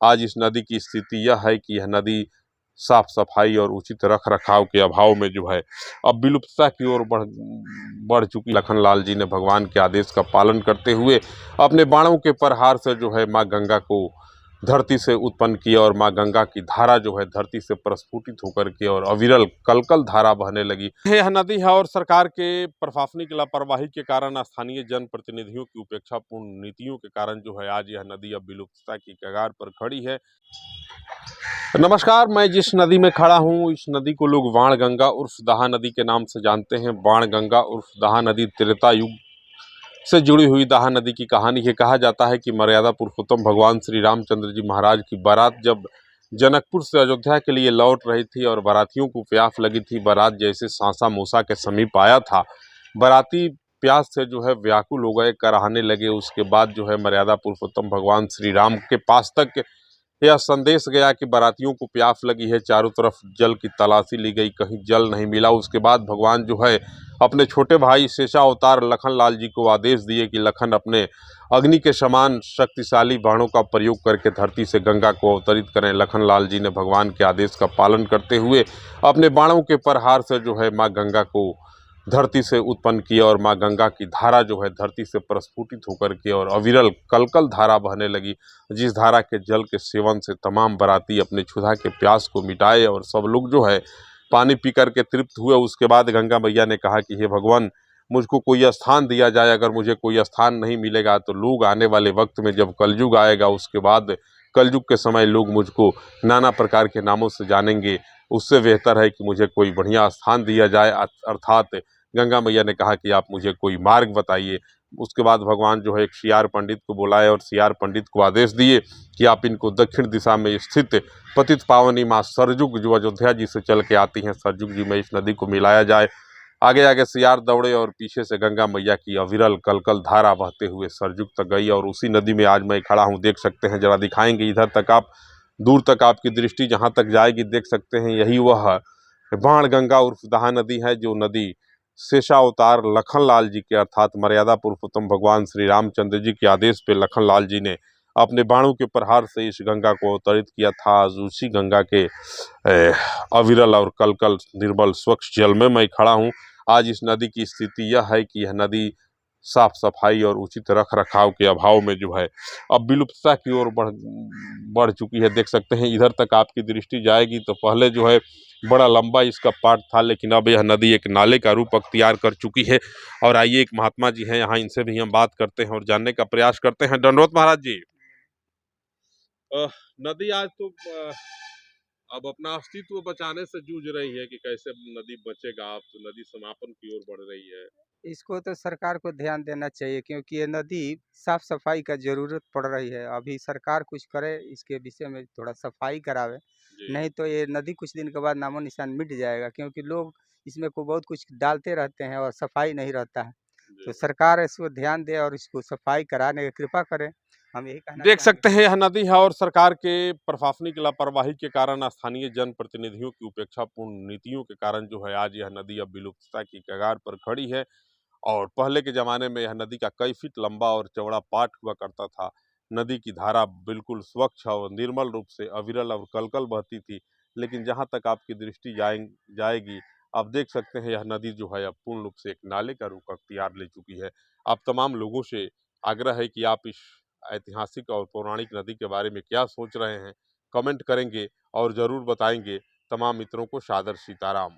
आज इस नदी की स्थिति यह है कि यह नदी साफ सफाई और उचित रख रखाव के अभाव में जो है अब विलुप्तता की ओर बढ़ चुकी। लखनलाल जी ने भगवान के आदेश का पालन करते हुए अपने बाणों के प्रहार से जो है माँ गंगा को धरती से उत्पन्न किया और माँ गंगा की धारा जो है धरती से प्रस्फुटित होकर के और अविरल कलकल धारा बहने लगी। यह नदी है और सरकार के प्रशासनिक लापरवाही के कारण, स्थानीय जनप्रतिनिधियों की उपेक्षापूर्ण नीतियों के कारण जो है आज यह नदी अब विलुप्तता की कगार पर खड़ी है। नमस्कार, मैं जिस नदी में खड़ा हूँ इस नदी को लोग बाण गंगा उर्फ दाहा नदी के नाम से जानते हैं। बाण गंगा उर्फ दाहा नदी त्रेता युग से जुड़ी हुई दाहा नदी की कहानी है। कहा जाता है कि मर्यादा पुरुषोत्तम भगवान श्री रामचंद्र जी महाराज की बारात जब जनकपुर से अयोध्या के लिए लौट रही थी और बारातियों को प्यास लगी थी, बारात जैसे सांसा मूसा के समीप आया था, बाराती प्यास से जो है व्याकुल हो गए, कराहने लगे। उसके बाद जो है मर्यादा पुरुषोत्तम भगवान श्री राम के पास तक यह संदेश गया कि बारातियों को प्यास लगी है। चारों तरफ जल की तलाशी ली गई, कहीं जल नहीं मिला। उसके बाद भगवान जो है अपने छोटे भाई शेषावतार लखनलाल जी को आदेश दिए कि लखन अपने अग्नि के समान शक्तिशाली बाणों का प्रयोग करके धरती से गंगा को अवतरित करें। लखनलाल जी ने भगवान के आदेश का पालन करते हुए अपने बाणों के प्रहार से जो है माँ गंगा को धरती से उत्पन्न किया और माँ गंगा की धारा जो है धरती से प्रस्फुटित होकर के और अविरल कलकल धारा बहने लगी, जिस धारा के जल के सेवन से तमाम बाराती अपने क्षुधा के प्यास को मिटाए और सब लोग जो है पानी पी कर के तृप्त हुए। उसके बाद गंगा मैया ने कहा कि हे भगवान, मुझको कोई स्थान दिया जाए। अगर मुझे कोई स्थान नहीं मिलेगा तो लोग आने वाले वक्त में जब कलयुग आएगा, उसके बाद कलयुग के समय लोग मुझको नाना प्रकार के नामों से जानेंगे। उससे बेहतर है कि मुझे कोई बढ़िया स्थान दिया जाए। अर्थात गंगा मैया ने कहा कि आप मुझे कोई मार्ग बताइए। उसके बाद भगवान जो है एक सियार पंडित को बुलाए और सियार पंडित को आदेश दिए कि आप इनको दक्षिण दिशा में स्थित पतित पावनी माँ सरजुग जो अयोध्या जी से चल के आती हैं, सरजुग जी में इस नदी को मिलाया जाए। आगे आगे सियार दौड़े और पीछे से गंगा मैया की अविरल कलकल धारा बहते हुए सरजुग तक गई और उसी नदी में आज मैं खड़ा हूँ। देख सकते हैं, जरा दिखाएंगे इधर तक, आप दूर तक आपकी दृष्टि जहाँ तक जाएगी देख सकते हैं, यही वह बाण गंगा उर्फ दाहा नदी है, जो नदी शेषावतार लखनलाल जी के अर्थात मर्यादा पुरुषोत्तम भगवान श्री रामचंद्र जी के आदेश पे लखनलाल जी ने अपने बाणों के प्रहार से इस गंगा को अवतरित किया था। आज उसी गंगा के अविरल और कलकल निर्मल स्वच्छ जल में मैं खड़ा हूँ। आज इस नदी की स्थिति यह है कि यह नदी साफ सफाई और उचित रख रखाव के अभाव में जो है अब विलुप्तता की ओर बढ़ चुकी है। देख सकते हैं, इधर तक आपकी दृष्टि जाएगी तो पहले जो है बड़ा लंबा इसका पार्ट था, लेकिन अब यह नदी एक नाले का रूप अख्तियार कर चुकी है। और आइए, एक महात्मा जी हैं यहाँ, इनसे भी हम बात करते हैं और जानने का प्रयास करते हैं। दंडवत महाराज जी। नदी आज तो अब अपना अस्तित्व बचाने से जूझ रही है कि कैसे नदी बचेगा। अब तो नदी समापन की ओर बढ़ रही है। इसको तो सरकार को ध्यान देना चाहिए, क्योंकि ये नदी साफ सफाई का जरूरत पड़ रही है। अभी सरकार कुछ करे इसके विषय में, थोड़ा सफाई करावे, नहीं तो ये नदी कुछ दिन के बाद नामो निशान मिट जाएगा, क्योंकि लोग इसमें को बहुत कुछ डालते रहते हैं और सफाई नहीं रहता है। तो सरकार इसको ध्यान दे और इसको सफाई कराने की कृपा करे, हम यही कहना देख सकते हैं, यह नदी है और सरकार के प्रशासनिक लापरवाही के कारण, स्थानीय जनप्रतिनिधियों की उपेक्षापूर्ण नीतियों के कारण जो है आज यह नदी अब विलुप्तता की कगार पर खड़ी है। और पहले के ज़माने में यह नदी का कई फीट लंबा और चौड़ा पाट हुआ करता था। नदी की धारा बिल्कुल स्वच्छ और निर्मल रूप से अविरल और कलकल बहती थी। लेकिन जहाँ तक आपकी दृष्टि जाएगी, आप देख सकते हैं यह नदी जो है अब पूर्ण रूप से एक नाले का रूप अख्तियार ले चुकी है। आप तमाम लोगों से आग्रह है कि आप इस ऐतिहासिक और पौराणिक नदी के बारे में क्या सोच रहे हैं, कमेंट करेंगे और ज़रूर बताएंगे। तमाम मित्रों को सादर सीताराम।